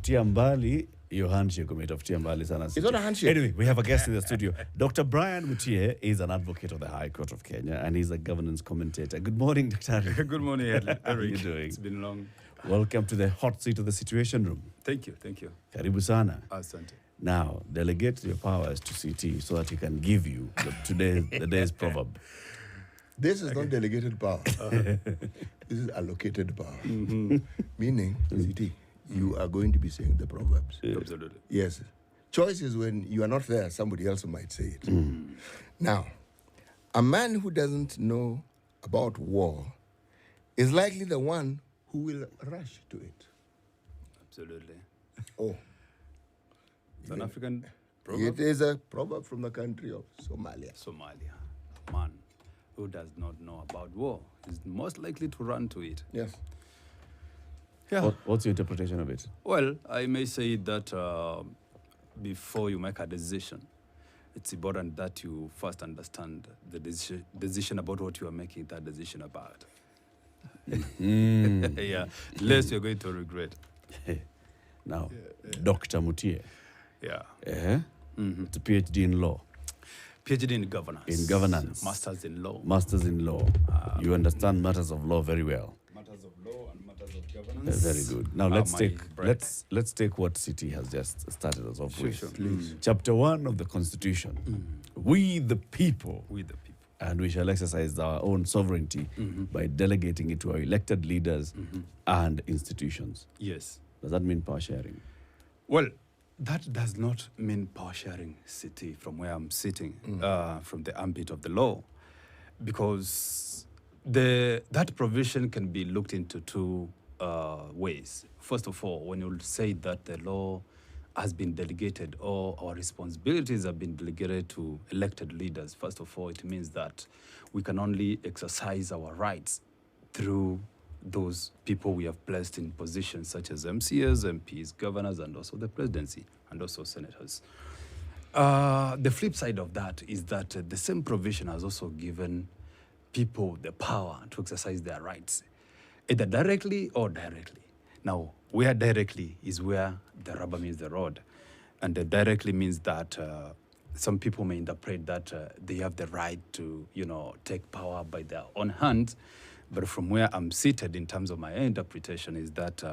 Umetufutia mbali, your handshake umetufutia mbali sana. It's not a handshake. Anyway, we have a guest in the studio. Dr. Brian Mutie is an advocate of the High Court of Kenya and he's a governance commentator. Good morning, Dr. Good morning, Eric. How are you doing? It's been long. Welcome to the hot seat of the Situation Room. Thank you, thank you. Karibu sana. Asante. Now, delegate your powers to CT so that he can give you the day's proverb. This is not delegated power. This is allocated power. Meaning, CT, you are going to be saying the proverbs. Yeah. Absolutely. Yes. Choice is when you are not there, somebody else might say it. Now, a man who doesn't know about war is likely the one who will rush to it. Absolutely. Oh. It's an African proverb. It is a proverb from the country of Somalia. Somalia. A man who does not know about war is most likely to run to it. Yes. Yeah. What's your interpretation of it? Well, I may say that before you make a decision, it's important that you first understand the decision about what you are making that decision about. Yeah, lest you're going to regret. Now, Dr. Mutie, Yeah. it's a PhD in law. PhD in governance. In governance. Masters in law. Masters in law. You understand matters of law very well. Matters of law and matters of governance. Very good. Now let's take what City has just started us off with. Sure. Chapter 1 of the Constitution. We the people. We the people. And we shall exercise our own sovereignty by delegating it to our elected leaders and institutions. Yes. Does that mean power sharing? Well, that does not mean power sharing, City, from where I'm sitting, from the ambit of the law, because that provision can be looked into two ways. First of all, when you say that the law has been delegated or our responsibilities have been delegated to elected leaders, first of all, it means that we can only exercise our rights through those people we have placed in positions such as MCAs, MPs, governors, and also the presidency, and also senators. The flip side of that is that the same provision has also given people the power to exercise their rights, either directly or directly. Now, where directly is where the rubber meets the road. And directly means that some people may interpret that they have the right to, take power by their own hands. But from where I'm seated in terms of my interpretation is that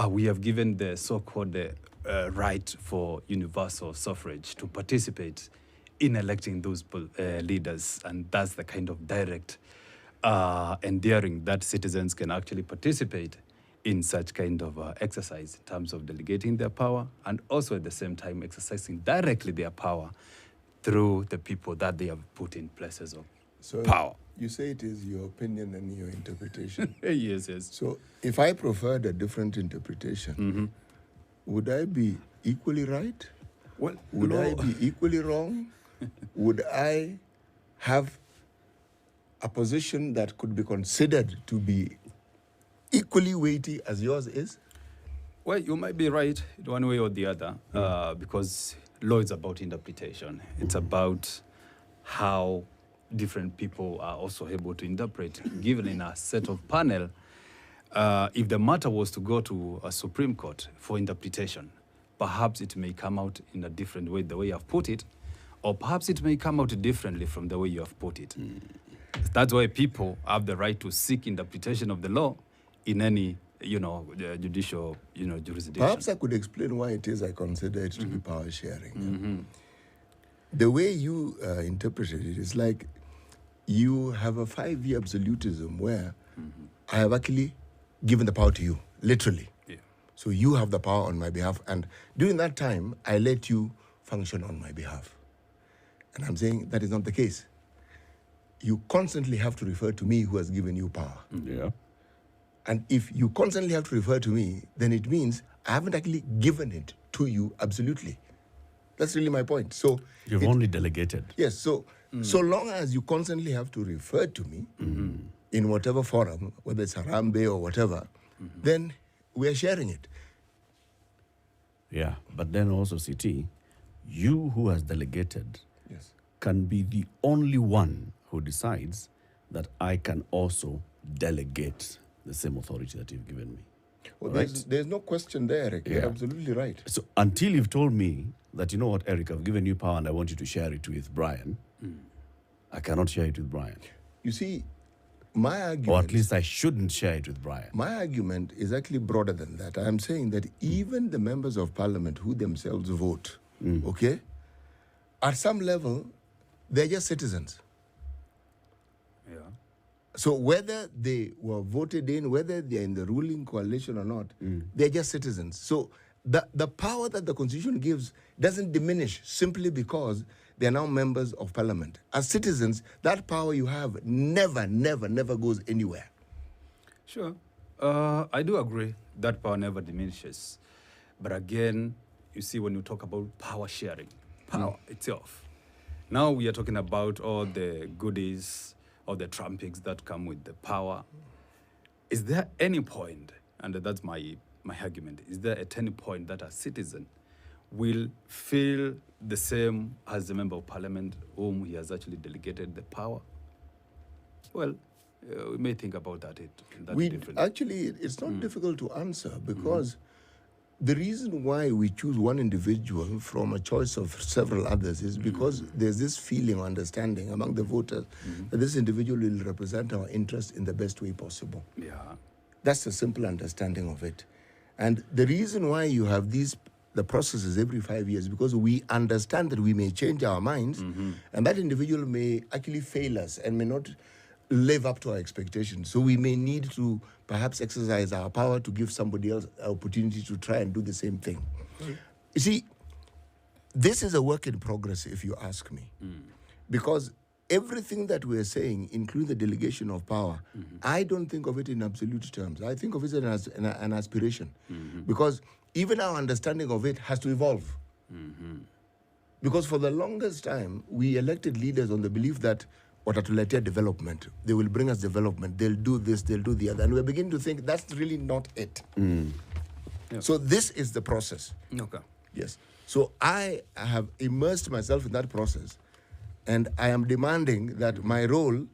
we have given the so-called right for universal suffrage to participate in electing those leaders. And that's the kind of direct endearing that citizens can actually participate in such kind of exercise in terms of delegating their power and also at the same time exercising directly their power through the people that they have put in places of power. You say it is your opinion and your interpretation. Yes. So if I preferred a different interpretation, would I be equally right? Well, would I be equally wrong? Would I have a position that could be considered to be equally weighty as yours is? Well, you might be right in one way or the other, because law is about interpretation. It's about how different people are also able to interpret, given in a set of panel. If the matter was to go to a Supreme Court for interpretation, perhaps it may come out in a different way, the way you have put it, or perhaps it may come out differently from the way you have put it. That's why people have the right to seek interpretation of the law in any, judicial, jurisdiction. Perhaps I could explain why it is I consider it to be power sharing. The way you interpreted it is like you have a 5-year absolutism where I have actually given the power to you, literally. Yeah. So you have the power on my behalf, and during that time, I let you function on my behalf. And I'm saying that is not the case. You constantly have to refer to me who has given you power. Yeah. And if you constantly have to refer to me, then it means I haven't actually given it to you absolutely. That's really my point. So You've only delegated. Yes, so long as you constantly have to refer to me in whatever forum, whether it's Harambe or whatever, then we are sharing it. Yeah, but then also, CT, you who has delegated can be the only one who decides that I can also delegate the same authority that you've given me. Well, right? there's no question there, Eric. You're Yeah. absolutely right. So until you've told me that, you know what, Eric, I've given you power and I want you to share it with Brian, I cannot share it with Brian. You see, my Or argument... at least I shouldn't share it with Brian. My argument is actually broader than that. I am saying that even the members of parliament who themselves vote, okay, at some level, they're just citizens. Yeah. So whether they were voted in, whether they're in the ruling coalition or not, they're just citizens. So the power that the Constitution gives doesn't diminish simply because they're now members of parliament. As citizens, that power you have never goes anywhere. Sure. I do agree that power never diminishes. But again, you see, when you talk about power sharing, power itself, now we are talking about all the goodies or the trappings that come with the power. Is there any point, and that's my argument, is there at any point that a citizen will feel the same as the member of parliament whom he has actually delegated the power? Well, we may think about that. Actually, it's not difficult to answer because the reason why we choose one individual from a choice of several others is because there's this feeling or understanding among the voters that this individual will represent our interests in the best way possible. Yeah. That's a simple understanding of it. And the reason why you have the processes every 5 years, because we understand that we may change our minds and that individual may actually fail us and may not live up to our expectations. So we may need to perhaps exercise our power to give somebody else an opportunity to try and do the same thing. You see, this is a work in progress, if you ask me. Because everything that we're saying, including the delegation of power, I don't think of it in absolute terms. I think of it as an aspiration. Because even our understanding of it has to evolve. Because for the longest time, we elected leaders on the belief that watatuletea development, they will bring us development, they'll do this, they'll do the other. And we're beginning to think that's really not it. Yeah. So this is the process. Okay. Yes. So I have immersed myself in that process, and I am demanding that my role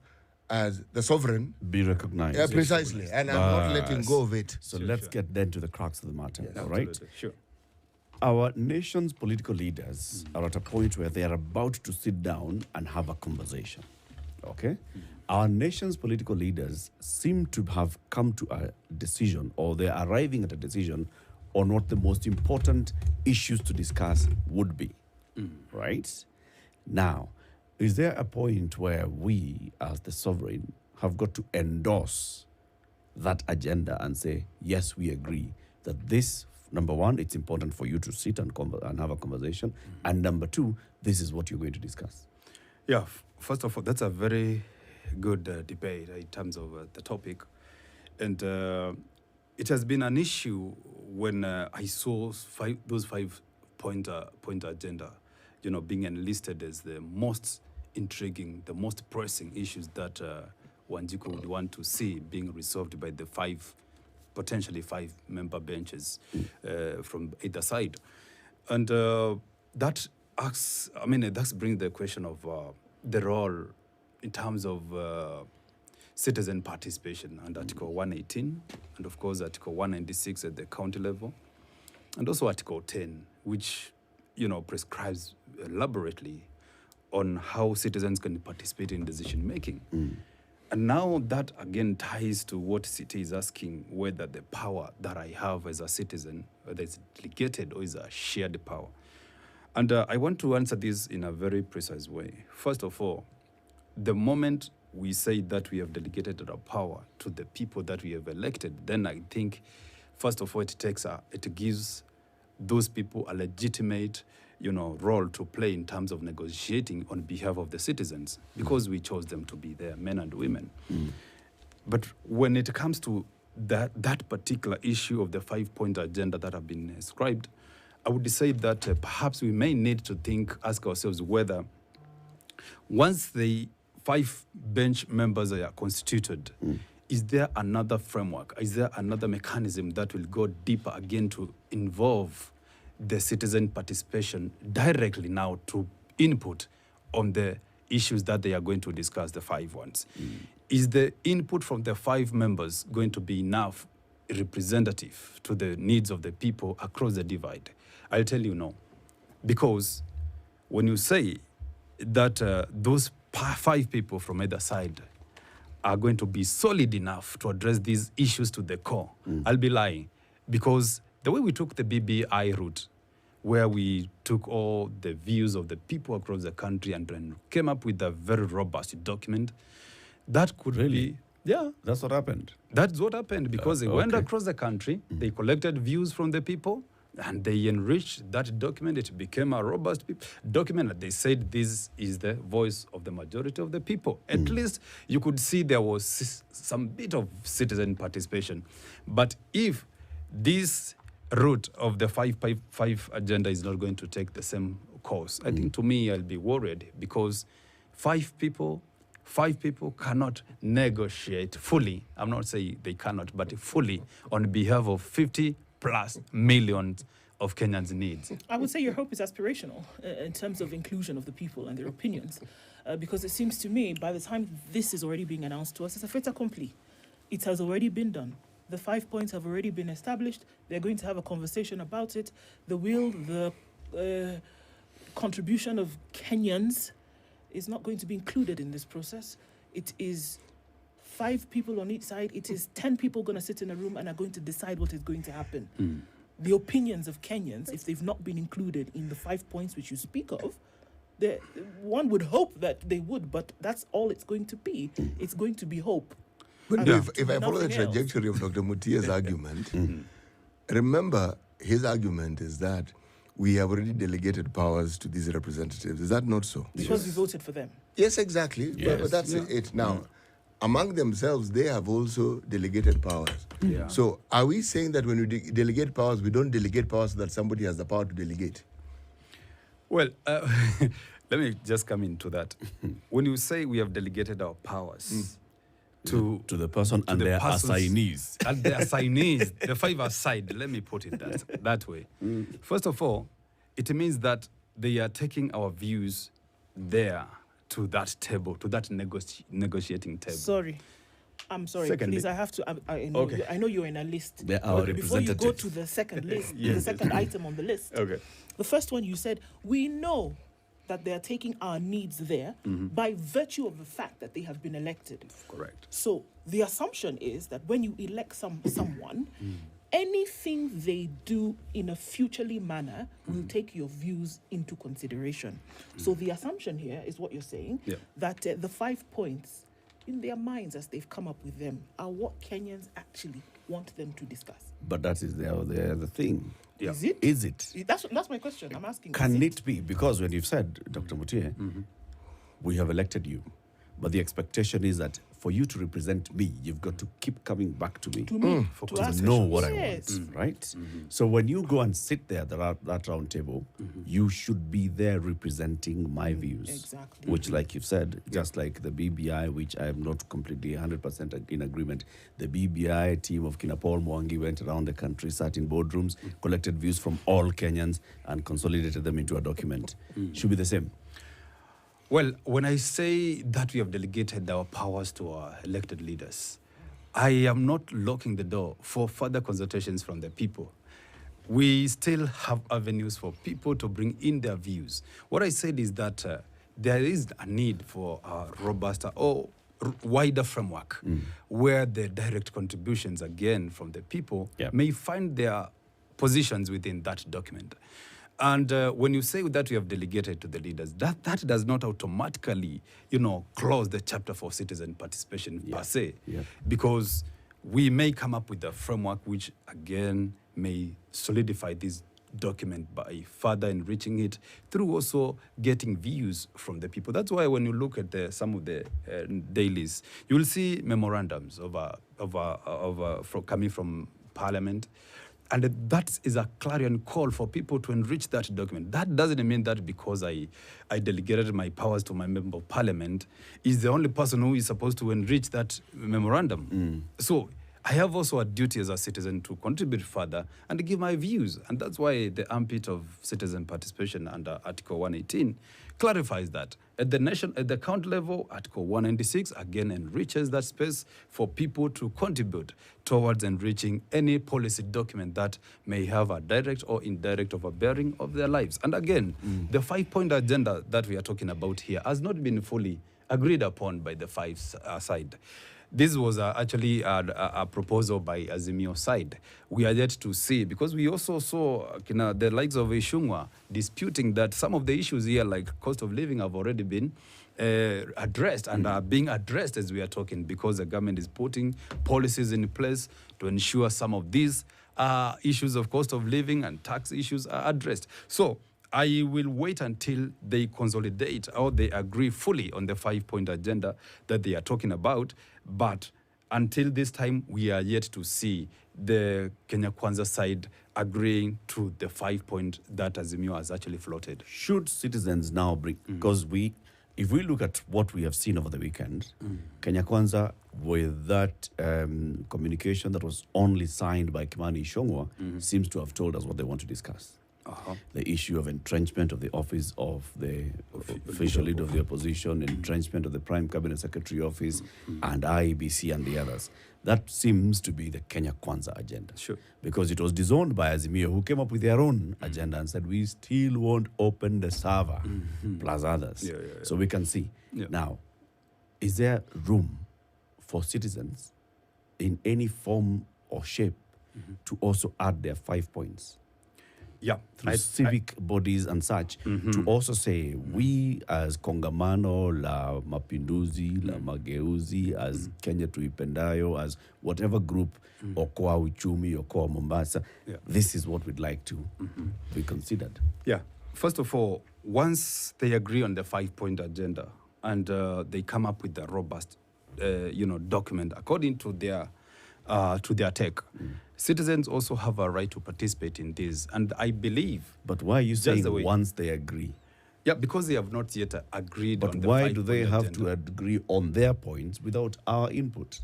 as the sovereign Be recognized. precisely, and I'm not letting go of it. So let's get then to the crux of the matter, all right? Absolutely. Sure. Our nation's political leaders are at a point where they are about to sit down and have a conversation, okay? Our nation's political leaders seem to have come to a decision, or they're arriving at a decision on what the most important issues to discuss would be, right? Now, is there a point where we, as the sovereign, have got to endorse that agenda and say, yes, we agree that this, number one, it's important for you to sit and have a conversation, and number two, this is what you're going to discuss? Yeah, first of all, that's a very good debate in terms of the topic. And it has been an issue when I saw those five-point agenda, being enlisted as the most intriguing, the most pressing issues that Wanjiku would want to see being resolved by the potentially five member benches from either side. And that brings the question of the role in terms of citizen participation under Article 118, and of course Article 196 at the county level, and also Article 10, which prescribes elaborately on how citizens can participate in decision making. And now that again ties to what City is asking, whether the power that I have as a citizen, whether it's delegated or is a shared power. And I want to answer this in a very precise way. First of all, the moment we say that we have delegated our power to the people that we have elected, then I think, first of all, it gives those people a legitimate, role to play in terms of negotiating on behalf of the citizens, because we chose them to be there, men and women. But when it comes to that particular issue of the five-point agenda that have been described, I would say that perhaps we may need to ask ourselves whether once the five bench members are constituted, is there another framework? Is there another mechanism that will go deeper again to involve the citizen participation directly now to input on the issues that they are going to discuss, the five ones? Is the input from the five members going to be enough representative to the needs of the people across the divide? I'll tell you no. Because when you say that those 5 people from either side are going to be solid enough to address these issues to the core, I'll be lying. Because the way we took the BBI route, where we took all the views of the people across the country and then came up with a very robust document, that could Really? be... Yeah. That's what happened. That's what happened, because they went okay. across the country, they collected views from the people, and they enriched that document. It became a robust document. And they said this is the voice of the majority of the people. At least you could see there was some bit of citizen participation. But if this route of the 5 agenda is not going to take the same course, I think to me I'll be worried, because 5 people cannot negotiate fully. I'm not saying they cannot, but fully on behalf of 50+ millions of Kenyans' needs. I would say your hope is aspirational in terms of inclusion of the people and their opinions, because it seems to me by the time this is already being announced to us, it's a fait accompli. It has already been done. The 5 points have already been established. They're going to have a conversation about it. The contribution of Kenyans is not going to be included in this process. It is 5 people on each side. It is 10 people going to sit in a room and are going to decide what is going to happen. The opinions of Kenyans, if they've not been included in the 5 points which you speak of, one would hope that they would, but that's all it's going to be. It's going to be hope. But Yeah. if I follow the Nothing else. trajectory of Dr. Mutia's argument, remember his argument is that we have already delegated powers to these representatives. Is that not so? Because we voted for them. Yes, exactly. Yes. But that's it. Now, among themselves, they have also delegated powers. Yeah. So are we saying that when we delegate powers, we don't delegate powers so that somebody has the power to delegate? Well, let me just come into that. When you say we have delegated our powers to the person and the their persons- assignees. and the assignees, the 5 aside, let me put it that way. First of all, it means that they are taking our views there to that table, to that negotiating table. I'm sorry. Secondly- Please, I have to. I know. Okay. I know you're in a list. They're our But before you go representatives. to the second list, the second item on the list. Okay. The first one you said, we know that they are taking our needs there by virtue of the fact that they have been elected. Correct. So the assumption is that when you elect someone, anything they do in a futurely manner will take your views into consideration. So the assumption here is what you're saying, Yeah. that the 5 points in their minds as they've come up with them are what Kenyans actually want them to discuss. But that is the thing. Yeah. Is it? Is it? That's my question. I'm asking. Can is it be? Because when you've said, Dr. Mutie, we have elected you, but the expectation is that for you to represent me, you've got to keep coming back to me to me For to ask know what yes. I want, right? So when you go and sit there at that round table, you should be there representing my views. Exactly. Which, like you've said, just like the BBI, which I am not completely 100% in agreement, the BBI team of Kina Paul Mwangi went around the country, sat in boardrooms, collected views from all Kenyans and consolidated them into a document. Should be the same. Well, when I say that we have delegated our powers to our elected leaders, I am not locking the door for further consultations from the people. We still have avenues for people to bring in their views. What I said is that there is a need for a robust or wider framework where the direct contributions, again, from the people Yep. may find their positions within that document. And when you say that we have delegated to the leaders, that does not automatically, close the chapter for citizen participation per se. Yeah. Because we may come up with a framework which, again, may solidify this document by further enriching it through also getting views from the people. That's why when you look at some of the dailies, you will see memorandums coming from Parliament. And that is a clarion call for people to enrich that document. That doesn't mean that because I delegated my powers to my member of parliament is the only person who is supposed to enrich that memorandum. So I have also a duty as a citizen to contribute further and give my views. And that's why the ambit of citizen participation under Article 118 clarifies that. At the county level, Article 196 again enriches that space for people to contribute towards enriching any policy document that may have a direct or indirect overbearing of their lives. And again, the 5-point agenda that we are talking about here has not been fully agreed upon by the five side. This was actually a proposal by Azimio side. We are yet to see, because we also saw the likes of Ishungwa disputing that some of the issues here, like cost of living, have already been addressed and are being addressed as we are talking, because the government is putting policies in place to ensure some of these issues of cost of living and tax issues are addressed. So I will wait until they consolidate or they agree fully on the 5-point agenda that they are talking about. But until this time, we are yet to see the Kenya Kwanza side agreeing to the 5-point that Azimio has actually floated. Should citizens now bring, because if we look at what we have seen over the weekend, Kenya Kwanza, with that communication that was only signed by Kimani Ichung'wah, seems to have told us what they want to discuss. The issue of entrenchment of the office of the official leader of the opposition, entrenchment of the Prime Cabinet Secretary office, and IEBC and the others. That seems to be the Kenya Kwanza agenda. Sure. Because it was disowned by Azimio, who came up with their own agenda and said, we still won't open the server, plus others. So we can see. Now, is there room for citizens in any form or shape to also add their 5 points? Through civic bodies and such, to also say, we as Kongamano, La Mapinduzi, La Mageuzi, as Kenya Tuipendayo, as whatever group, Okoa Uchumi, Okoa Mombasa, this is what we'd like to be considered. First of all, once they agree on the 5-point agenda and they come up with a robust document according to their take, citizens also have a right to participate in this. And I believe... But why are you saying once they agree? Because they have not yet agreed on the 5-point But why do they have agenda. to agree on their points without our input?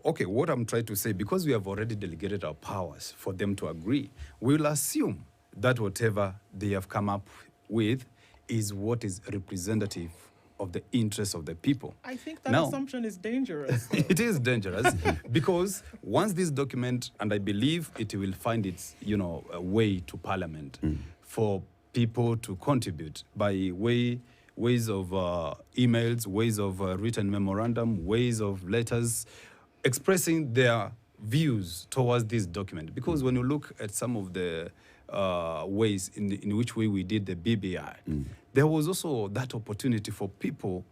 Okay, what I'm trying to say, because we have already delegated our powers for them to agree, we'll assume that whatever they have come up with is what is representative of the interests of the people. I think that assumption is dangerous. It is dangerous because once this document, and I believe it will find its, a way to Parliament for people to contribute by ways of emails, ways of written memorandum, ways of letters, expressing their views towards this document. Because when you look at some of the ways in which way we did the BBI, there was also that opportunity for people,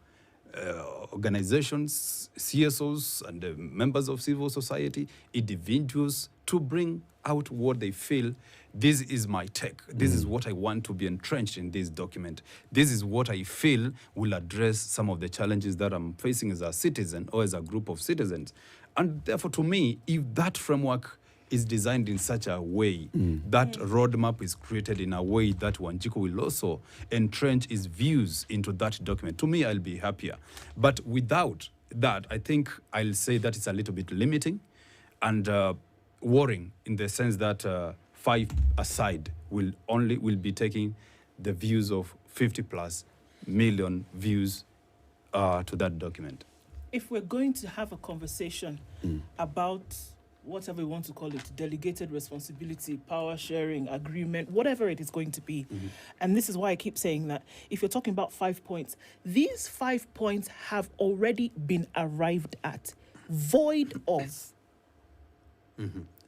organizations, CSOs, and members of civil society, individuals, to bring out what they feel. This is my take. This is what I want to be entrenched in this document. This is what I feel will address some of the challenges that I'm facing as a citizen or as a group of citizens. And therefore, to me, if that framework is designed in such a way, that roadmap is created in a way that Wanjiku will also entrench his views into that document, to me, I'll be happier. But without that, I think I'll say that it's a little bit limiting and worrying, in the sense that 5 aside will be taking the views of 50+ million views to that document. If we're going to have a conversation about whatever we want to call it, delegated responsibility, power sharing, agreement, whatever it is going to be. And this is why I keep saying that if you're talking about 5 points, these 5 points have already been arrived at, void of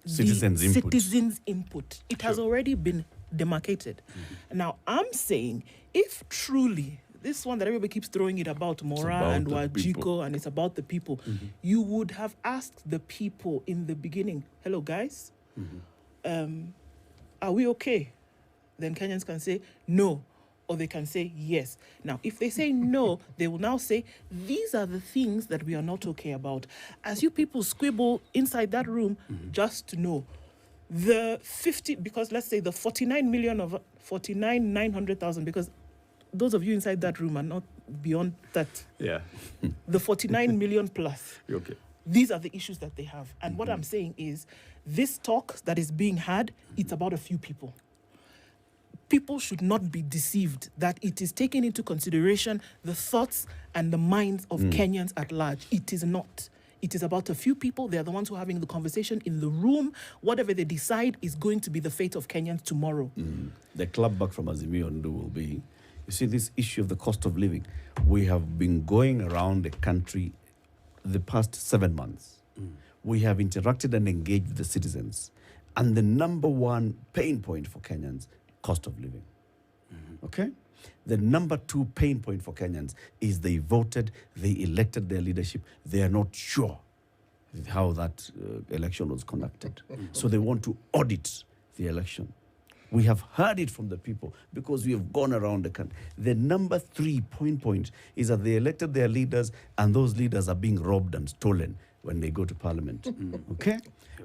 Citizens' input. It has already been demarcated. Now, I'm saying, if truly this one that everybody keeps throwing it about Mora and Wajiko, and it's about the people, you would have asked the people in the beginning, hello guys, are we okay? Then Kenyans can say no, or they can say yes. Now, if they say no, they will now say, these are the things that we are not okay about. As you people squibble inside that room, just to know, the 50, because let's say the 49,900,000, because those of you inside that room are not beyond that. Yeah. The 49 million plus. Okay. These are the issues that they have. And what I'm saying is, this talk that is being had, it's about a few people. People should not be deceived that it is taking into consideration the thoughts and the minds of Kenyans at large. It is not. It is about a few people. They're the ones who are having the conversation in the room. Whatever they decide is going to be the fate of Kenyans tomorrow. The club back from Azimio will be, you see, this issue of the cost of living. We have been going around the country the past 7 months. We have interacted and engaged with the citizens. And the number one pain point for Kenyans, cost of living. Okay? The number two pain point for Kenyans is they voted, they elected their leadership. They are not sure how that election was conducted. So they want to audit the election. We have heard it from the people because we have gone around the country. The number three point is that they elected their leaders and those leaders are being robbed and stolen when they go to parliament. Okay?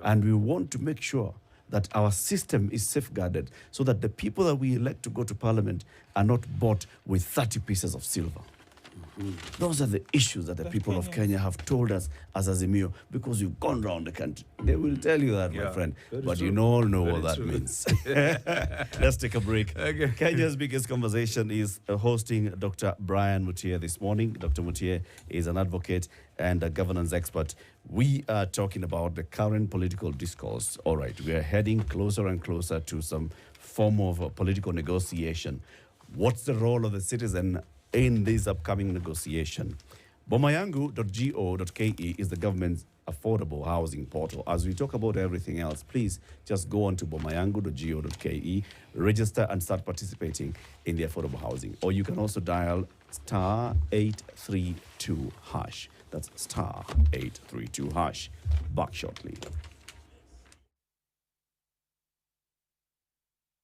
And we want to make sure that our system is safeguarded so that the people that we elect to go to parliament are not bought with 30 pieces of silver. Those are the issues that the people of Kenya have told us as Azimio, because we've gone around the country. They will tell you that, my friend, but you all know what that means. Let's take a break. Okay. Kenya's biggest conversation is hosting Dr. Brian Tsuma this morning. Dr. Tsuma is an advocate and a governance expert. We are talking about the current political discourse. All right, we are heading closer and closer to some form of political negotiation. What's the role of the citizen in this upcoming negotiation? Bomayangu.go.ke is the government's affordable housing portal. As we talk about everything else, please just go on to bomayangu.go.ke, register and start participating in the affordable housing. Or you can also dial *832#. That's *832#. Back shortly.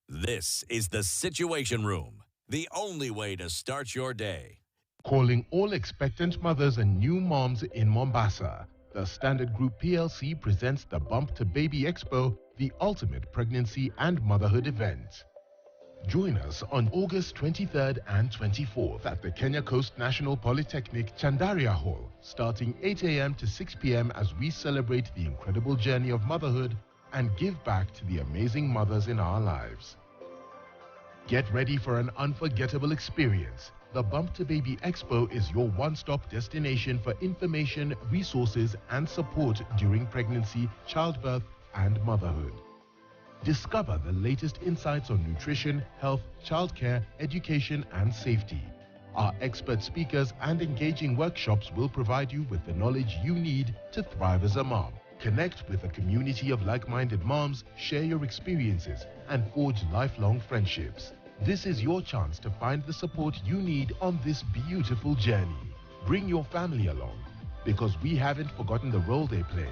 This is the Situation Room, the only way to start your day. Calling all expectant mothers and new moms in Mombasa, the Standard Group PLC presents the Bump to Baby Expo, the ultimate pregnancy and motherhood event. Join us on August 23rd and 24th at the Kenya Coast National Polytechnic Chandaria Hall, starting 8 a.m. to 6 p.m. as we celebrate the incredible journey of motherhood and give back to the amazing mothers in our lives. Get ready for an unforgettable experience. The Bump to Baby Expo is your one-stop destination for information, resources, and support during pregnancy, childbirth, and motherhood. Discover the latest insights on nutrition, health, childcare, education, and safety. Our expert speakers and engaging workshops will provide you with the knowledge you need to thrive as a mom. Connect with a community of like-minded moms, share your experiences, and forge lifelong friendships. This is your chance to find the support you need on this beautiful journey. Bring your family along, because we haven't forgotten the role they play.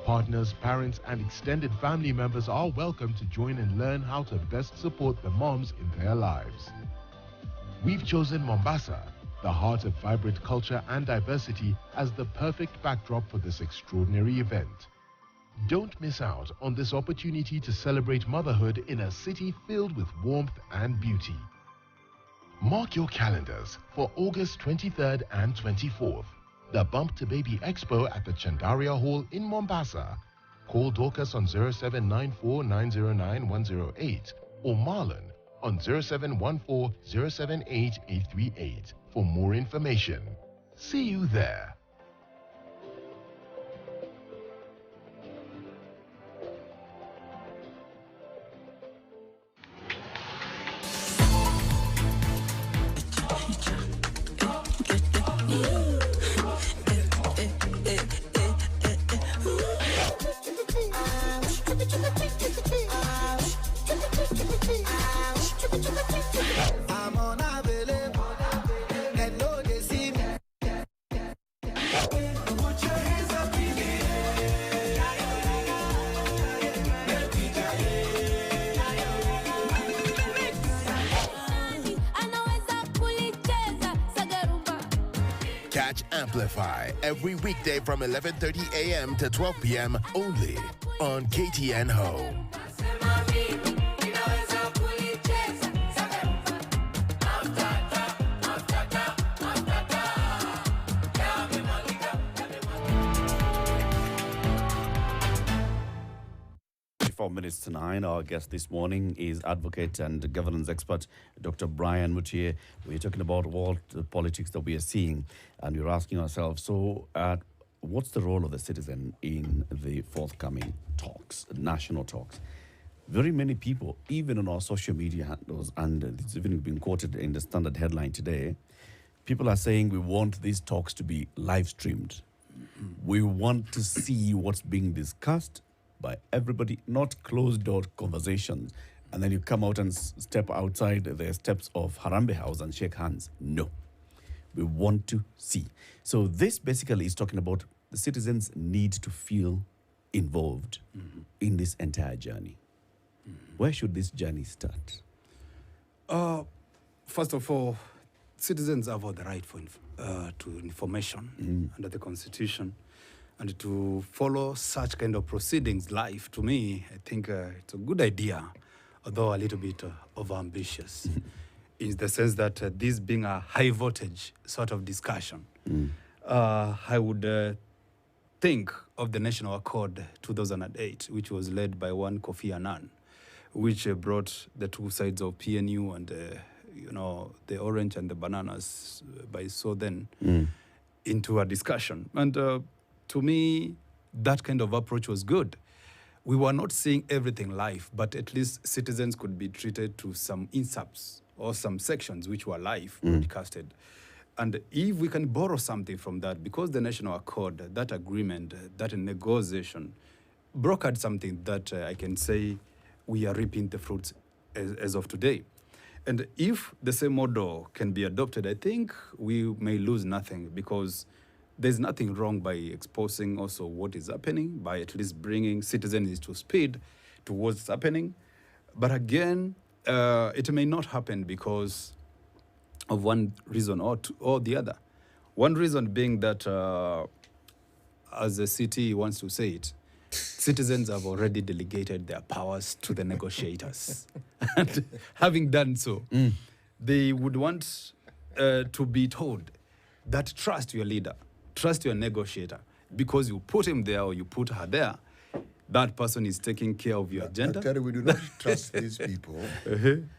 Partners, parents, and extended family members are welcome to join and learn how to best support the moms in their lives. We've chosen Mombasa, the heart of vibrant culture and diversity, as the perfect backdrop for this extraordinary event. Don't miss out on this opportunity to celebrate motherhood in a city filled with warmth and beauty. Mark your calendars for August 23rd and 24th. The Bump to Baby Expo at the Chandaria Hall in Mombasa. Call Dorcas on 0794 909 108 or Marlon on 0714 078 838 for more information. See you there. Catch Amplify every weekday from 11:30 a.m. to 12 p.m. only on KTN Home. 4 minutes to 9. Our guest this morning is advocate and governance expert, Dr. Brian Tsuma. We're talking about what the politics that we are seeing, and we're asking ourselves, so what's the role of the citizen in the forthcoming talks, national talks? Very many people, even on our social media handles, and it's even been quoted in the Standard headline today, people are saying we want these talks to be live streamed. We want to see what's being discussed by everybody, not closed-door conversations. And then you come out and step outside the steps of Harambe House and shake hands. No. We want to see. So this basically is talking about the citizens need to feel involved in this entire journey. Where should this journey start? First of all, citizens have all the right to information under the Constitution, and to follow such kind of proceedings live, to me, I think it's a good idea, although a little bit overambitious, in the sense that this being a high voltage sort of discussion, I would think of the National Accord 2008, which was led by one Kofi Annan, which brought the two sides of PNU and the orange and the bananas by so then into a discussion. And to me, that kind of approach was good. We were not seeing everything live, but at least citizens could be treated to some inserts or some sections which were live broadcasted. And if we can borrow something from that, because the National Accord, that agreement, that negotiation, brokered something that I can say we are reaping the fruits as of today. And if the same model can be adopted, I think we may lose nothing, because there's nothing wrong by exposing also what is happening, by at least bringing citizens to speed to what's happening. But again, it may not happen because of one reason or the other. One reason being that, as the city wants to say it, citizens have already delegated their powers to the negotiators. And having done so, they would want to be told that trust your leader, trust your negotiator, because you put him there or you put her there, that person is taking care of your agenda. Actually, we do not trust these people.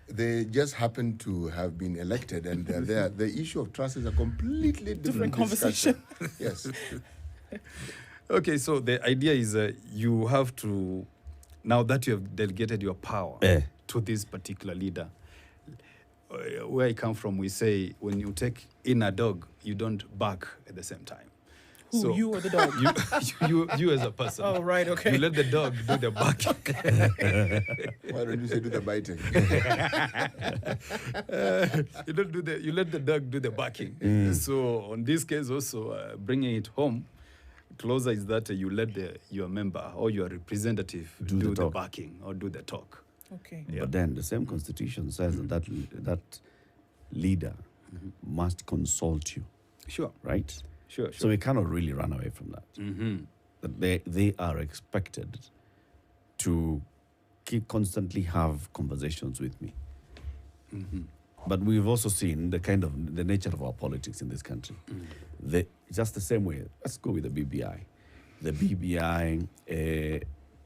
They just happen to have been elected and they're there. The issue of trust is a completely different conversation. Yes. Okay, so the idea is you have to, now that you have delegated your power to this particular leader, where I come from, we say when you take in a dog, you don't bark at the same time. Who, So you or the dog? you as a person. Oh, right, okay. You let the dog do the barking. Why don't you say do the biting? You let the dog do the barking. So on this case also, bringing it home, closer is that you let your member or your representative do the barking or do the talk. Okay. But then the same constitution says that leader must consult you, Sure. right? Sure. So we cannot really run away from that. That they are expected to constantly have conversations with me. But we've also seen the nature of our politics in this country. Just the same way. Let's go with the BBI. The BBI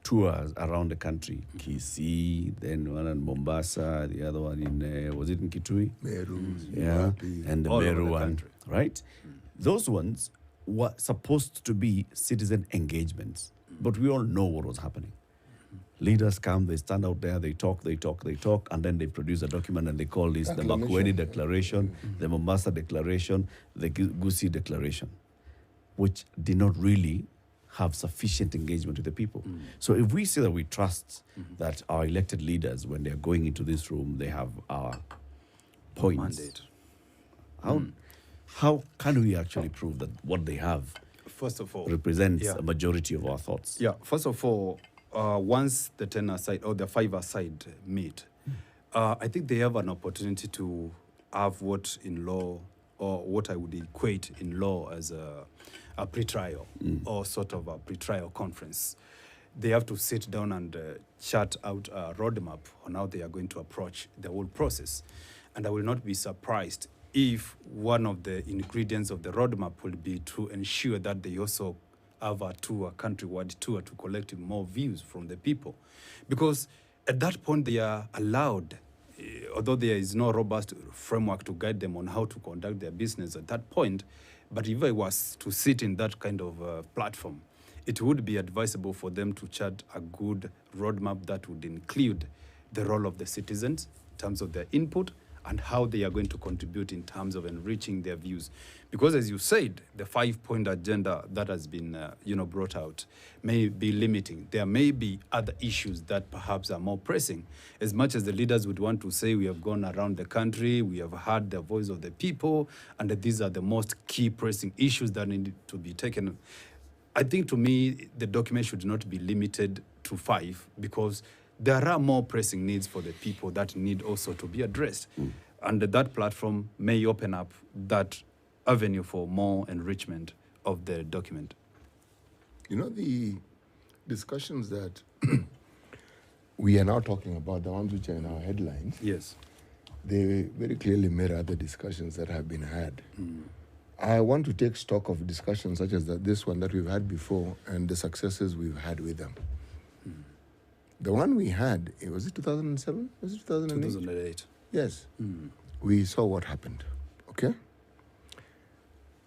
tours around the country. Kisii, then one in Mombasa, the other one in, was it in Kitui? Meru, Yeah, Zimbabwe. and the All over Meru the one, country. right? Those ones were supposed to be citizen engagements, but we all know what was happening. Leaders come, they stand out there, they talk, and then they produce a document and they call this the Makueni Declaration, the Mombasa Declaration, the Gusii Declaration, which did not really have sufficient engagement with the people. So if we say that we trust that our elected leaders, when they're going into this room, they have our points. Mandate. How can we actually prove that what they have First of all, represents a majority of our thoughts? Yeah, first of all, once the 10-a-side or the 5-a-side meet, I think they have an opportunity to have what in law, or what I would equate in law as a pre-trial or sort of a pre-trial conference. They have to sit down and chart out a roadmap on how they are going to approach the whole process. And I will not be surprised if one of the ingredients of the roadmap will be to ensure that they also have a tour, countrywide tour, to collect more views from the people. Because at that point, they are allowed, although there is no robust framework to guide them on how to conduct their business at that point, but if I was to sit in that kind of platform, it would be advisable for them to chart a good roadmap that would include the role of the citizens in terms of their input and how they are going to contribute in terms of enriching their views. Because as you said, the 5-point agenda that has been brought out may be limiting. There may be other issues that perhaps are more pressing. As much as the leaders would want to say, we have gone around the country, we have heard the voice of the people, and that these are the most key pressing issues that need to be taken. I think, to me, the document should not be limited to 5, because there are more pressing needs for the people that need also to be addressed. And that platform may open up that avenue for more enrichment of the document. You know, the discussions that we are now talking about, the ones which are in our headlines, Yes. they very clearly mirror the discussions that have been had. I want to take stock of discussions such as this one that we've had before and the successes we've had with them. The one we had, was it 2007? Was it 2008? 2008. Yes. We saw what happened. Okay?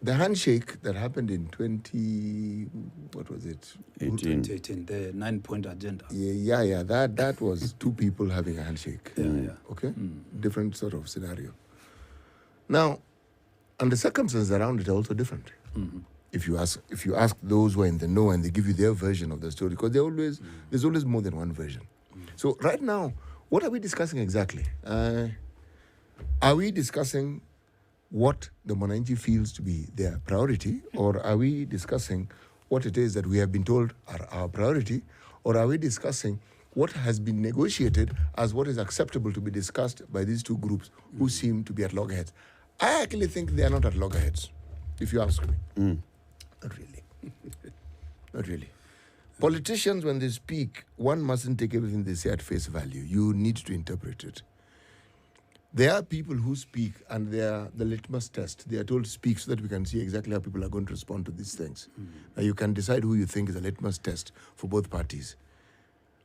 The handshake that happened in 2018, the 9-point agenda. Yeah. That was two people having a handshake. Yeah. Okay? Different sort of scenario. Now, and the circumstances around it are also different. If you ask those who are in the know and they give you their version of the story, because there's always more than one version. So right now, what are we discussing exactly? Are we discussing what the Mwananchi feels to be their priority, or are we discussing what it is that we have been told are our priority, or are we discussing what has been negotiated as what is acceptable to be discussed by these two groups who seem to be at loggerheads? I actually think they are not at loggerheads, if you ask me. Not really. Not really. Politicians, when they speak, one mustn't take everything they say at face value. You need to interpret it. There are people who speak, and they are the litmus test. They are told to speak so that we can see exactly how people are going to respond to these things. Now, you can decide who you think is a litmus test for both parties.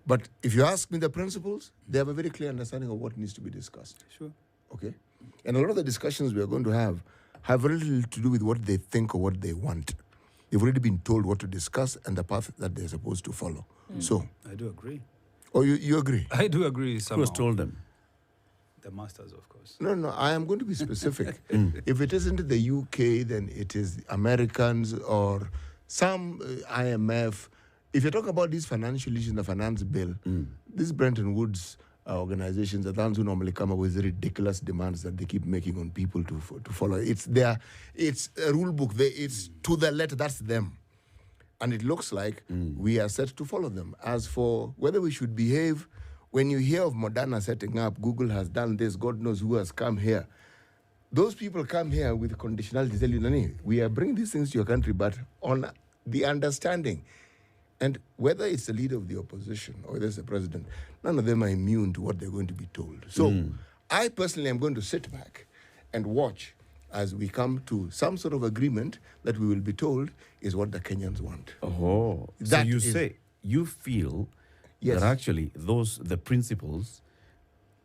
But if you ask me the principles, they have a very clear understanding of what needs to be discussed. Sure. Okay? And a lot of the discussions we are going to have very little to do with what they think or what they want. They've already been told what to discuss and the path that they're supposed to follow. So, I do agree. Oh, you agree? I do agree somehow. Who has told them? The masters, of course. No, I am going to be specific. If it isn't the UK, then it is Americans or some IMF. If you're talking about these financial issues in the finance bill, these Bretton Woods organizations are the ones who normally come up with ridiculous demands that they keep making on people to follow. It's a rule book. It's to the letter. That's them. And it looks like we are set to follow them. As for whether we should behave, when you hear of Moderna setting up, Google has done this, God knows who has come here. Those people come here with conditionality, tell you, Nani, we are bringing these things to your country, but on the understanding. And whether it's the leader of the opposition or whether it's the president, none of them are immune to what they're going to be told. So I personally am going to sit back and watch as we come to some sort of agreement that we will be told is what the Kenyans want. Oh, so That you is- say, you feel Yes. that actually the principals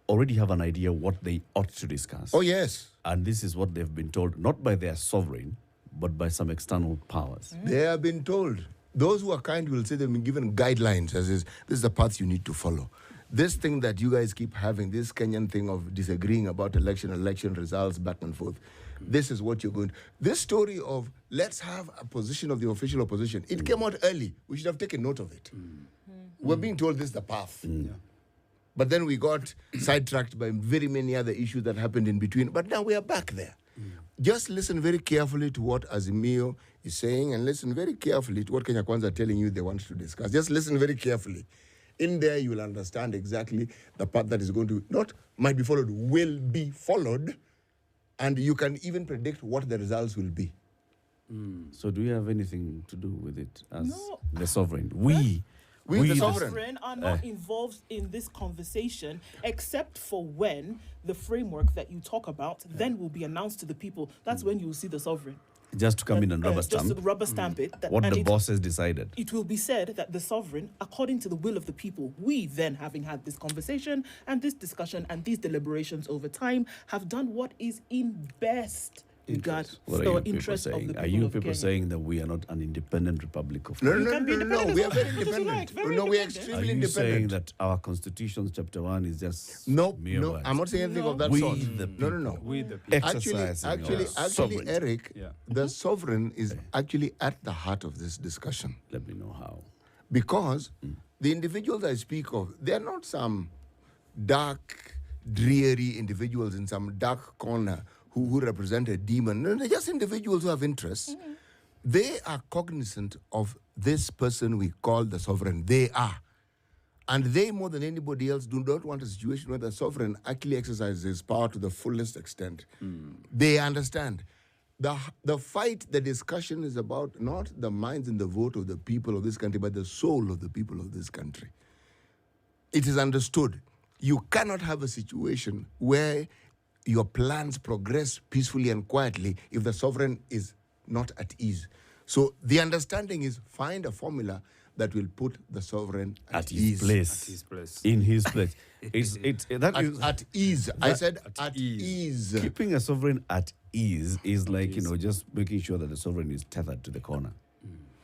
already have an idea what they ought to discuss. Oh, yes. And this is what they've been told, not by their sovereign, but by some external powers. They have been told. Those who are kind will say they've been given guidelines as is, this is the path you need to follow. This thing that you guys keep having, this Kenyan thing of disagreeing about election results back and forth, this is what you're going to... This story of let's have a position of the official opposition, it came out early. We should have taken note of it. We're being told this is the path. But then we got sidetracked by very many other issues that happened in between. But now we are back there. Just listen very carefully to what Azimio is saying and listen very carefully to what Kenya Kwanza are telling you they want to discuss. Just listen very carefully. In there, you will understand exactly the path that is going to, might be followed, will be followed. And you can even predict what the results will be. So do you have anything to do with it as No. the sovereign? We the the sovereign. Sovereign are not involved in this conversation, except for when the framework that you talk about then will be announced to the people. That's when you will see the sovereign. Just to come in and rubber just stamp to rubber stamp it. what and the boss has decided. It will be said that the sovereign, according to the will of the people, we then, having had this conversation and this discussion and these deliberations over time, have done what is in best regard What for are you people interest of the saying? people Are you of people Kenya. saying that we are not an independent republic of No, Kenya? no, can be no, no, no. independent We as are very well. Because you like, independent. very No, we are independent. Are extremely you saying independent. that our constitution chapter 1 is just No, mere no, words? I'm not saying anything of that We sort. the No, no, no. We the people. Exercising Actually, our sovereignty. Eric, Yeah. the sovereign is actually at the heart of this discussion. Let me know how. Because the individuals I speak of, they're not some dark, dreary individuals in some dark corner who represent a demon. No, they're just individuals who have interests. They are cognizant of this person we call the sovereign. They are. And they, more than anybody else, do not want a situation where the sovereign actually exercises his power to the fullest extent. They understand. The fight, the discussion is about not the minds and the vote of the people of this country, but the soul of the people of this country. It is understood. You cannot have a situation where your plans progress peacefully and quietly if the sovereign is not at ease. So the understanding is find a formula that will put the sovereign at His ease. place. At his place. In his place. That At ease. I said at at ease. keeping a sovereign at ease is like, just making sure that the sovereign is tethered to the corner.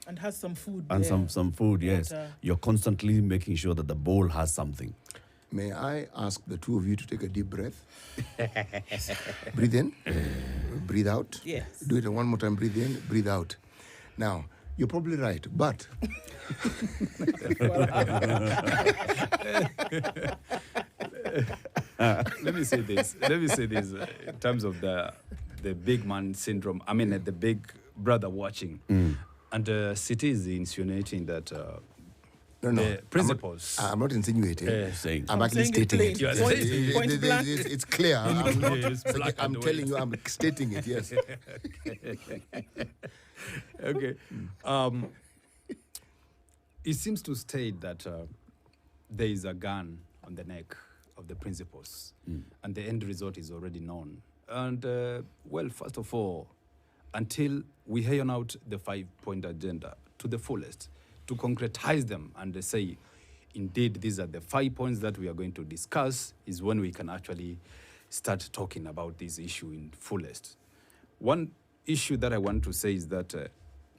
And has some food And there. some food, yes. Water. You're constantly making sure that the bowl has something. May I ask the two of you to take a deep breath? Breathe in, breathe out. Yes. Do it one more time. Breathe in, breathe out. Now, you're probably right, but Let me say this. In terms of the big man syndrome. I mean, the big brother watching. And City is insinuating that no. the principles. I'm not insinuating. Saying. I'm actually saying it stating plain. it. You are Yes, saying it. Point blank. It's clear. Yes, black I'm and telling white. you, I'm stating it, yes. Okay. It seems to state that there is a gun on the neck of the principals, and the end result is already known. And, well, first of all, until we iron out the 5-point agenda to the fullest, to concretize them and say, indeed, these are the 5 points that we are going to discuss, is when we can actually start talking about this issue in fullest. One issue that I want to say is that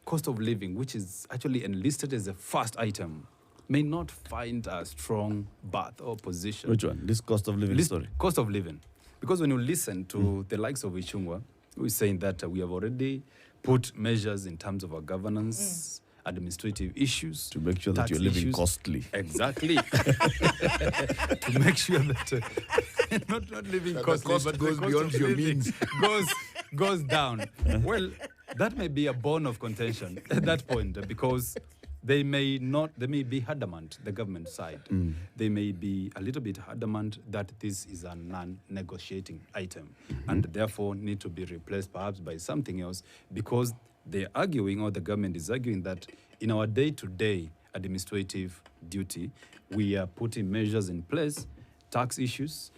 cost of living, which is actually enlisted as a first item, may not find a strong berth or position. Which one? This cost of living story? Cost of living. Because when you listen to the likes of Ichungwa, who is saying that we have already put measures in terms of our governance, administrative issues. To make sure that tax you're living issues. costly. Exactly. To make sure that not living That the costly, cost but the goes cost beyond of your living means. goes down. Well, that may be a bone of contention at that point because they may be adamant, the government side. They may be a little bit adamant that this is a non-negotiating item and therefore need to be replaced perhaps by something else because they're arguing, or the government is arguing, that in our day-to-day administrative duty, we are putting measures in place, tax issues,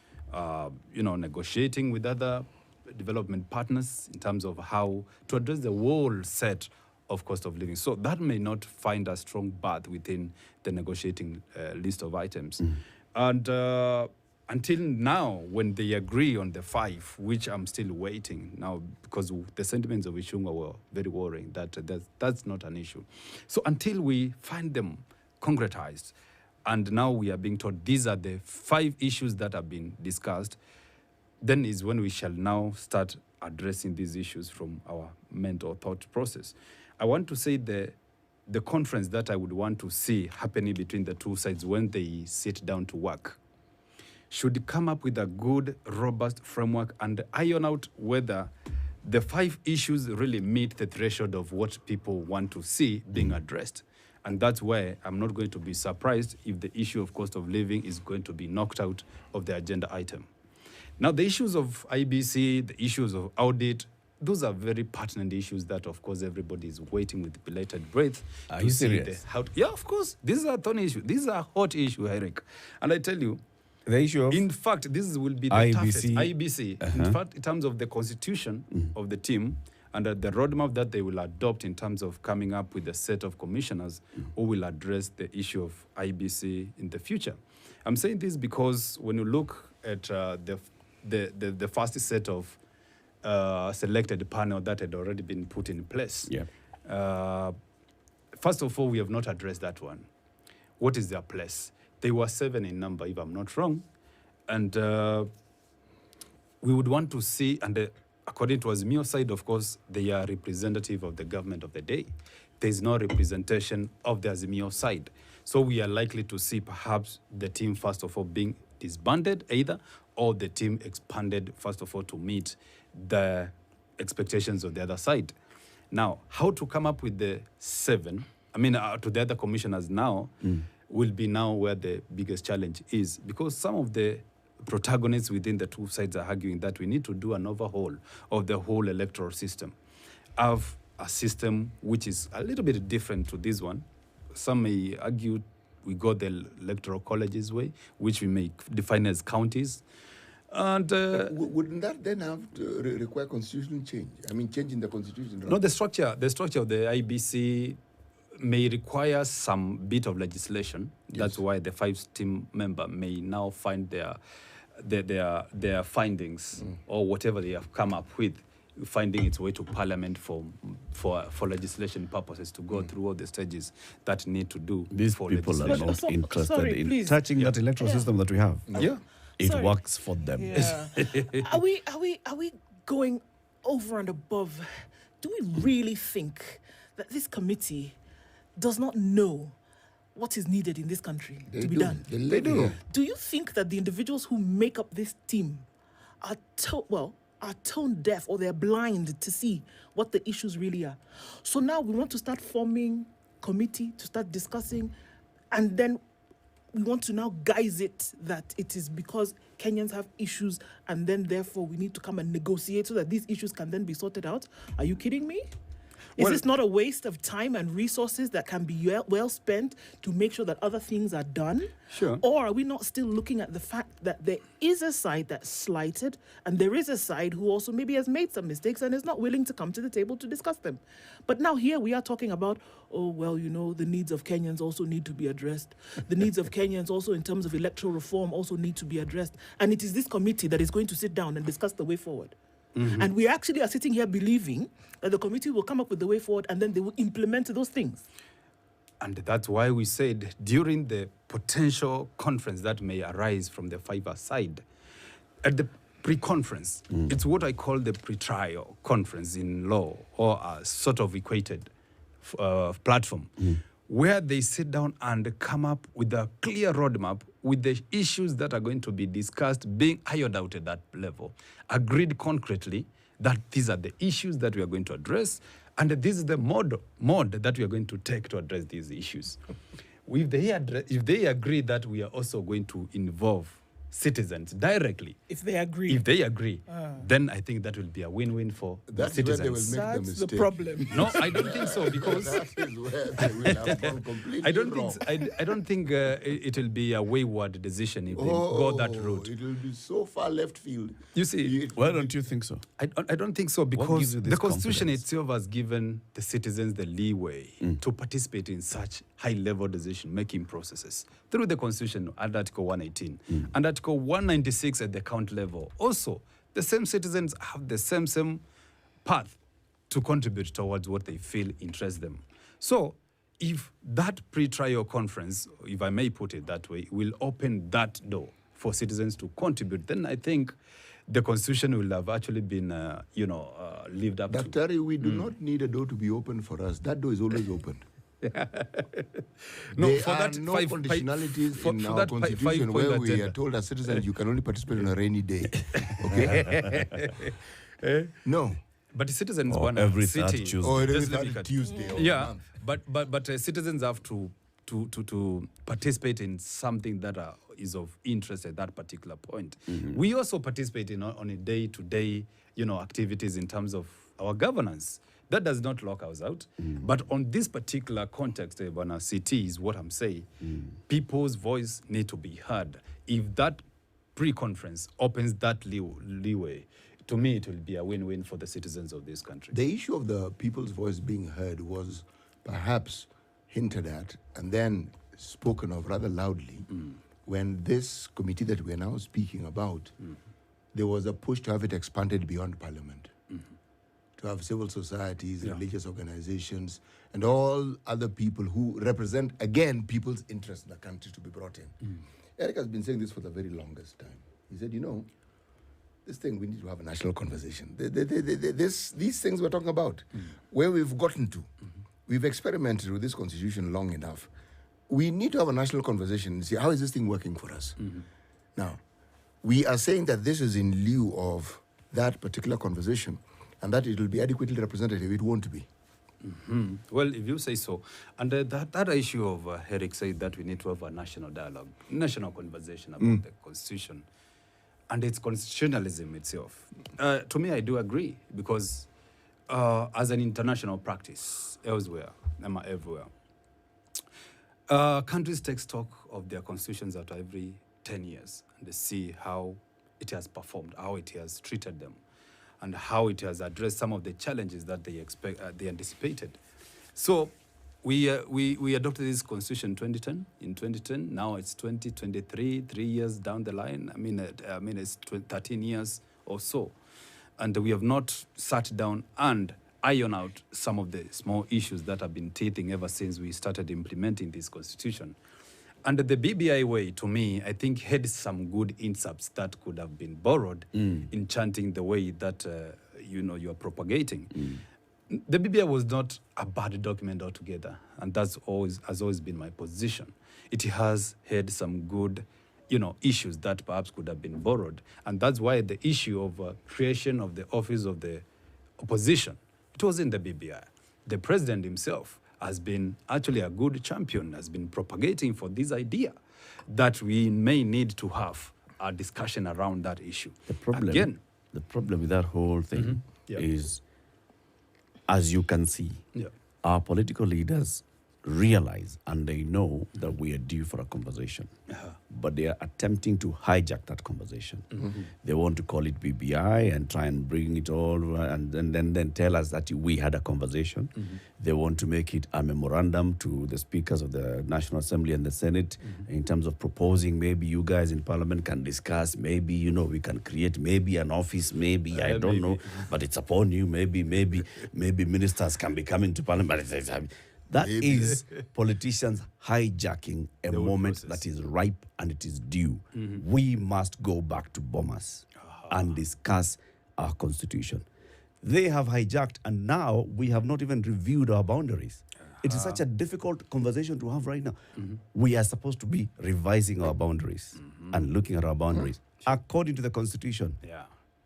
negotiating with other development partners in terms of how to address the whole set of cost of living. So that may not find a strong berth within the negotiating list of items. And until now, when they agree on the 5, which I'm still waiting now because the sentiments of Ichungwa were very worrying, that's not an issue. So until we find them concretized, and now we are being told these are the 5 issues that have been discussed, then is when we shall now start addressing these issues from our mental thought process. I want to say the conference that I would want to see happening between the two sides when they sit down to work should come up with a good, robust framework and iron out whether the 5 issues really meet the threshold of what people want to see being addressed. And that's where I'm not going to be surprised if the issue of cost of living is going to be knocked out of the agenda item. Now, the issues of IBC, the issues of audit, those are very pertinent issues that, of course, everybody is waiting with bated breath. Are you serious? Yeah, of course. These are thorny issues. These are hot issues, Eric. And I tell you, The issue of in fact, this will be the IBC. toughest. IBC. In fact, in terms of the constitution of the team And the roadmap that they will adopt in terms of coming up with a set of commissioners who will address the issue of IBC in the future. I'm saying this because when you look at the first set of selected panel that had already been put in place, first of all, we have not addressed that one. What is their place? They were 7 in number, if I'm not wrong. And we would want to see, and according to Azimio side, of course, they are representative of the government of the day. There's no representation of the Azimio side. So we are likely to see perhaps the team, first of all, being disbanded either, or the team expanded, first of all, to meet the expectations of the other side. Now, how to come up with the 7, to the other commissioners now, will be now where the biggest challenge is, because some of the protagonists within the two sides are arguing that we need to do an overhaul of the whole electoral system. Have a system which is a little bit different to this one. Some may argue we go the electoral colleges way, which we may define as counties. And wouldn't that then have to require constitutional change? Changing the constitution. Right? No, the structure of the IBC may require some bit of legislation. Yes. That's why the 5-team member may now find their findings or whatever they have come up with, finding its way to Parliament for legislation purposes to go through all the stages that need to do. These for people are not interested in please. touching that electoral system that we have. It works for them. Yeah. Are we going over and above? Do we really think that this committee does not know what is needed in this country to be done? They do. Do you think that the individuals who make up this team are tone deaf, or they're blind to see what the issues really are? So now we want to start forming committee to start discussing, and then we want to now guise it that it is because Kenyans have issues, and then therefore we need to come and negotiate so that these issues can then be sorted out. Are you kidding me? Is this not a waste of time and resources that can be well spent to make sure that other things are done? Sure. Or are we not still looking at the fact that there is a side that's slighted, and there is a side who also maybe has made some mistakes and is not willing to come to the table to discuss them? But now here we are talking about, the needs of Kenyans also need to be addressed. The needs of Kenyans also in terms of electoral reform also need to be addressed. And it is this committee that is going to sit down and discuss the way forward. Mm-hmm. And we actually are sitting here believing that the committee will come up with the way forward and then they will implement those things. And that's why we said during the potential conference that may arise from the Fiverr side, at the pre-conference, it's what I call the pre-trial conference in law, or a sort of equated platform, where they sit down and come up with a clear roadmap with the issues that are going to be discussed, being ironed out at that level, agreed concretely that these are the issues that we are going to address, and this is the mode that we are going to take to address these issues. If they agree that we are also going to involve citizens directly, if they agree, then I think that will be a win-win for the citizens. Where they will make That's the mistake. the problem. No, I don't think so, because that is where they will have gone completely I don't wrong. think I don't think it will be a wayward decision if they go that route. It will be so far left field. You see, Why don't you think so? I don't think so, gives because you this the Constitution confidence? itself has given the citizens the leeway to participate in such high-level decision-making processes through the Constitution at Article 118 and Article 196 at the count level. Also, the same citizens have the same path to contribute towards what they feel interests them. So, if that pre-trial conference, if I may put it that way, will open that door for citizens to contribute, then I think the Constitution will have actually been, lived up to. Daktari, we do not need a door to be open for us. That door is always open. No, there for are that no five- conditionalities for in our that constitution five-point where we agenda. are told as citizens you can only participate on a rainy day. Okay? No. But citizens Or want every city. third Tuesday. Or every Let's third look at- Tuesday of the Yeah, month. but citizens have to participate in something that is of interest at that particular point. We also participate in on a day-to-day, activities in terms of our governance. That does not lock us out. But on this particular context, Bwana CT is what I'm saying. People's voice need to be heard. If that pre-conference opens that leeway to me, it will be a win-win for the citizens of this country. The issue of the people's voice being heard was perhaps hinted at and then spoken of rather loudly when this committee that we are now speaking about, there was a push to have it expanded beyond Parliament, to have civil societies, religious organizations, and all other people who represent, again, people's interests in the country to be brought in. Eric has been saying this for the very longest time. He said, you know, this thing, we need to have a national conversation. These things we're talking about, where we've gotten to, we've experimented with this constitution long enough. We need to have a national conversation and see, how is this thing working for us? Now, we are saying that this is in lieu of that particular conversation and that it will be adequately representative. It won't be. Well, if you say so. And that issue of Eric said that we need to have a national dialogue, national conversation about the Constitution and its constitutionalism itself. To me, I do agree, because as an international practice everywhere, countries take stock of their constitutions at every 10 years and they see how it has performed, how it has treated them, and how it has addressed some of the challenges that they anticipated. So we adopted this constitution in 2010. Now it's 2023, 3 years down the line. I mean it's 13 years or so. And we have not sat down and iron out some of the small issues that have been teething ever since we started implementing this constitution. And the BBI way, to me, I think had some good insights that could have been borrowed in chanting the way that you are propagating. The BBI was not a bad document altogether, and has always been my position. It has had some good, issues that perhaps could have been borrowed, and that's why the issue of creation of the office of the opposition, it was in the BBI. The president himself has been actually a good champion, has been propagating for this idea that we may need to have a discussion around that issue. The problem, Again, the problem with that whole thing is, as you can see, our political leaders realize and they know that we are due for a conversation. But they are attempting to hijack that conversation. They want to call it BBI and try and bring it all and then tell us that we had a conversation. They want to make it a memorandum to the speakers of the National Assembly and the Senate in terms of proposing maybe you guys in Parliament can discuss, maybe, we can create maybe an office, maybe, I don't know, but it's upon you, maybe ministers can be coming to Parliament. That is politicians hijacking a moment that is ripe and it is due. We must go back to Bomas and discuss our constitution. They have hijacked, and now we have not even reviewed our boundaries. It is such a difficult conversation to have right now. We are supposed to be revising our boundaries and looking at our boundaries. According to the constitution,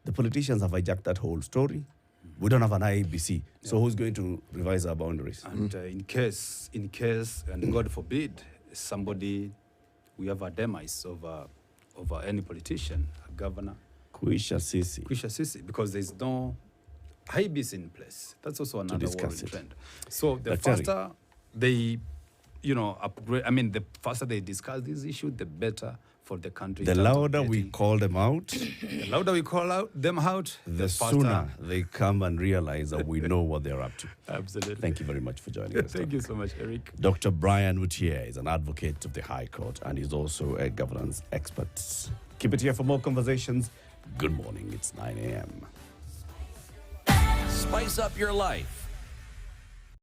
the politicians have hijacked that whole story. We don't have an IABC, so who's going to revise our boundaries? And in case, and God forbid, we have a demise of any politician, a governor. Quisha Sisi. Because there's no IABC in place. That's also another worrying trend. So the Dr. faster they, upgrade, the faster they discuss this issue, the better for the country. The louder we call them out, the sooner they come and realize that we know what they're up to. Absolutely. Thank you very much for joining us. Thank you so much, Eric. Dr. Brian Tsuma is an advocate of the High Court and is also a governance expert. Keep it here for more conversations. Good morning. It's 9 a.m. Spice up your life